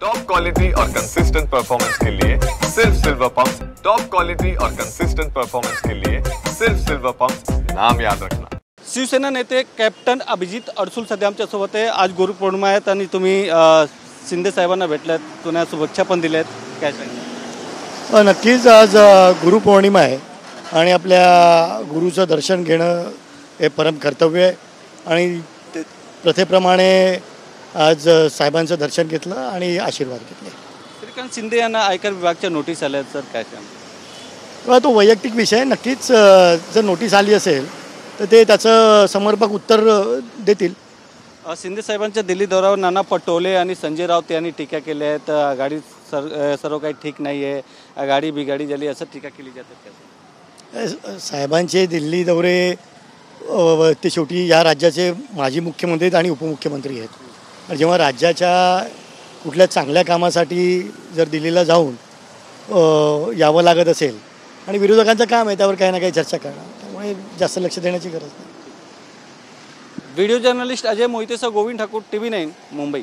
Top quality और consistent performance के लिए सिर्फ सिल्वर पंप्स। टॉप क्वालिटी और कंसिस्टेंट परफॉर्मेंस के लिए सिर्फ सिल्वर पंप्स, नाम याद रखना। शिवसेना नेते कॅप्टन अभिजित अडसूळ सध्या आमच्या सोबत आहे। आज गुरुपौर्णिमा आहे आणि तुम्ही शिंदे साहेबांना भेटलात, तुम्हाला शुभेच्छा पण दिल्यात, काय सांगाल? नक्कीच आज गुरुपौर्णिमा आहे आणि आपल्या गुरुचं दर्शन घेणं हे परम कर्तव्य आहे आणि प्रथेप्रमाणे आज साहेबांचं दर्शन घेतलं आणि आशीर्वाद घेतले। श्रीकांत शिंदे यांना आयकर विभागाच्या नोटीस आल्या, सर काय सांगाल? तो वैयक्तिक विषय आहे। नक्कीच जर नोटीस आली असेल तर ते त्याचं समर्पक उत्तर देतील। शिंदे साहेबांच्या दिल्ली दौऱ्यावर नाना पटोले आणि संजय राऊत यांनी टीका केली आहे। गाडी सर्व काही ठीक नाही आहे, गाडी बिगाडी झाली असं टीका केली जाते। साहेबांचे दिल्ली दौरे ते शेवटी या राज्याचे माजी मुख्यमंत्री आणि उपमुख्यमंत्री आहेत। जेव्हा राज्याच्या कुठल्या चांगल्या कामासाठी जर दिल्लीला जाऊन यावं लागत असेल आणि विरोधकांचं काम आहे त्यावर काही ना काही चर्चा करणं, त्यामुळे जास्त लक्ष देण्याची गरज नाही। व्हिडिओ जर्नलिस्ट अजय मोहितेसह गोविंद ठाकूर, TV9 मुंबई।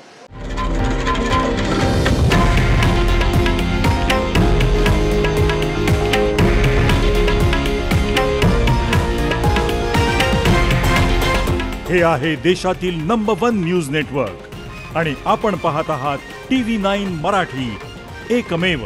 हे आहे देशातील नंबर 1 न्यूज नेटवर्क आणि आपण पाहत आहात TV9 मराठी, एकमेव।